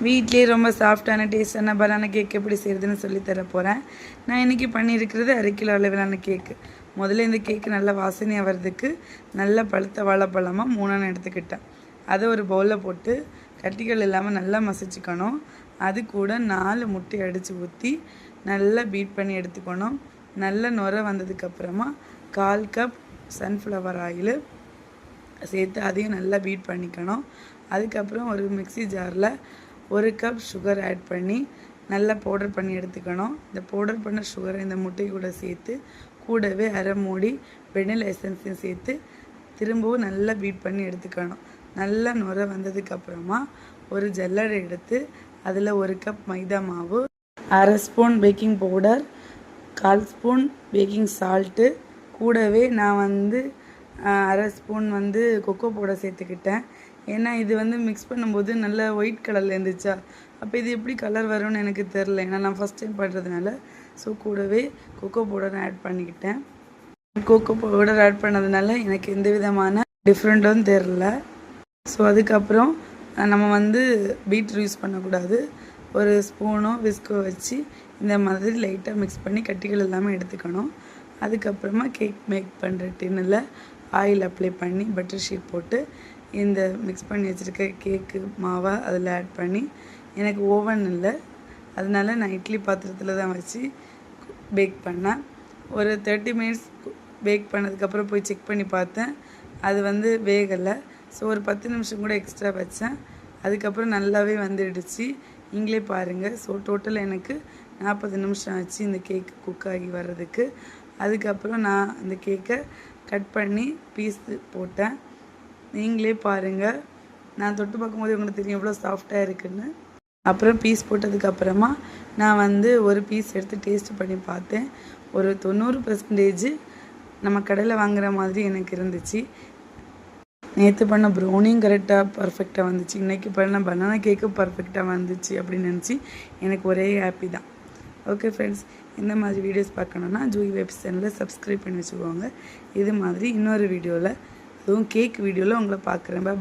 வீட்லேயே ரொம்ப சாஃப்டான டேஸ்டான பனானா கேக் எப்படி செய்கிறதுன்னு சொல்லி தர போகிறேன். நான் இன்றைக்கி பண்ணியிருக்கிறது 1/2 கிலோ அளவிலான கேக்கு. முதல்ல இந்த கேக்கு நல்லா வாசனையாக வர்றதுக்கு நல்ல பழுத்த வாழைப்பழமாக 3 எடுத்துக்கிட்டேன். அதை ஒரு பவுலில் போட்டு கட்டிகள் இல்லாமல் நல்லா மசிச்சுக்கணும். அது கூட 4 முட்டை அடித்து ஊற்றி நல்லா பீட் பண்ணி எடுத்துக்கணும். நல்ல நுரை வந்ததுக்கப்புறமா 1/4 கப் சன்ஃப்ளவர் ஆயில் சேர்த்து அதையும் நல்லா பீட் பண்ணிக்கணும். அதுக்கப்புறம் ஒரு மிக்ஸி ஜாரில் 1 கப் சுகர் ஆட் பண்ணி நல்லா பவுடர் பண்ணி எடுத்துக்கணும். இந்த பவுடர் பண்ண சுகரை இந்த முட்டை கூட சேர்த்து கூடவே அரை மூடி வெனிலா எசன்ஸையும் சேர்த்து திரும்பவும் நல்லா பீட் பண்ணி எடுத்துக்கணும். நல்லா நுரை வந்ததுக்கப்புறமா ஒரு ஜல்லடை எடுத்து அதில் 1 கப் மைதா மாவு, 1/2 spoon baking powder, 1/4 spoon baking salt, கூடவே நான் 1/2 ஸ்பூன் கொக்கோ பவுடர் சேர்த்துக்கிட்டேன். ஏன்னா இது மிக்ஸ் பண்ணும்போது நல்லா ஒயிட் கலரில் இருந்துச்சா, அப்போ இது எப்படி கலர் வரும்னு எனக்கு தெரில. ஏன்னா நான் ஃபஸ்ட் டைம் பண்ணுறதுனால. ஸோ கூடவே கொக்கோ பவுடர் ஆட் பண்ணிக்கிட்டேன். கொக்கோ பவுடர் ஆட் பண்ணதுனால எனக்கு எந்த விதமான டிஃப்ரெண்ட்டும் தெரில. ஸோ அதுக்கப்புறம் நம்ம பீட்டர் யூஸ் பண்ணக்கூடாது. ஒரு ஸ்பூனோ விஸ்கோ வச்சு இந்த மாதிரி லைட்டாக மிக்ஸ் பண்ணி கட்டிகள் எல்லாமே எடுத்துக்கணும். அதுக்கப்புறமா கேக் மேக் பண்ணுற டின்னில் ஆயில் அப்ளை பண்ணி பட்டர் ஷீட் போட்டு இந்த மிக்ஸ் பண்ணி வச்சுருக்க கேக்கு மாவை அதில் ஆட் பண்ணி, எனக்கு ஓவன் இல்லை அதனால நான் இட்லி பாத்திரத்தில் தான் வச்சு பேக் பண்ணேன். ஒரு 30 மினிட்ஸ் பேக் பண்ணதுக்கப்புறம் போய் செக் பண்ணி பார்த்தேன், அது வேகலை. ஸோ ஒரு 10 நிமிஷம் கூட எக்ஸ்ட்ரா வச்சேன். அதுக்கப்புறம் நல்லாவே வந்துடுச்சு. நீங்களே பாருங்கள். ஸோ டோட்டல் எனக்கு 40 நிமிஷம் ஆச்சு இந்த கேக்கு குக் ஆகி வர்றதுக்கு. அதுக்கப்புறம் நான் இந்த கேக்கை கட் பண்ணி பீஸு போட்டேன். நீங்களே பாருங்கள், நான் தொட்டு பார்க்கும்போது உங்களுக்கு தெரியும் எவ்வளோ சாஃப்டாக இருக்குதுன்னு. அப்புறம் பீஸ் போட்டதுக்கப்புறமா நான் ஒரு பீஸ் எடுத்து டேஸ்ட் பண்ணி பார்த்தேன். ஒரு 90% நம்ம கடையில் வாங்குகிற மாதிரி எனக்கு இருந்துச்சு. நேற்று பண்ண ப்ரௌனியும் கரெக்டாக பர்ஃபெக்டாக வந்துச்சு, இன்றைக்கி பண்ண பனானா கேக்கும் பர்ஃபெக்டாக வந்துச்சு அப்படின்னு நினச்சி எனக்கு ஒரே ஹாப்பி தான். ஓகே ஃப்ரெண்ட்ஸ், இந்த மாதிரி வீடியோஸ் பார்க்கணுன்னா ஜூய் வெப்ஸ் சேனலில் சப்ஸ்கிரைப் பண்ணி வச்சுக்கோங்க. இது மாதிரி இன்னொரு வீடியோவில், அதுவும் கேக் வீடியோவில் உங்களை பார்க்குறேன். பாய்.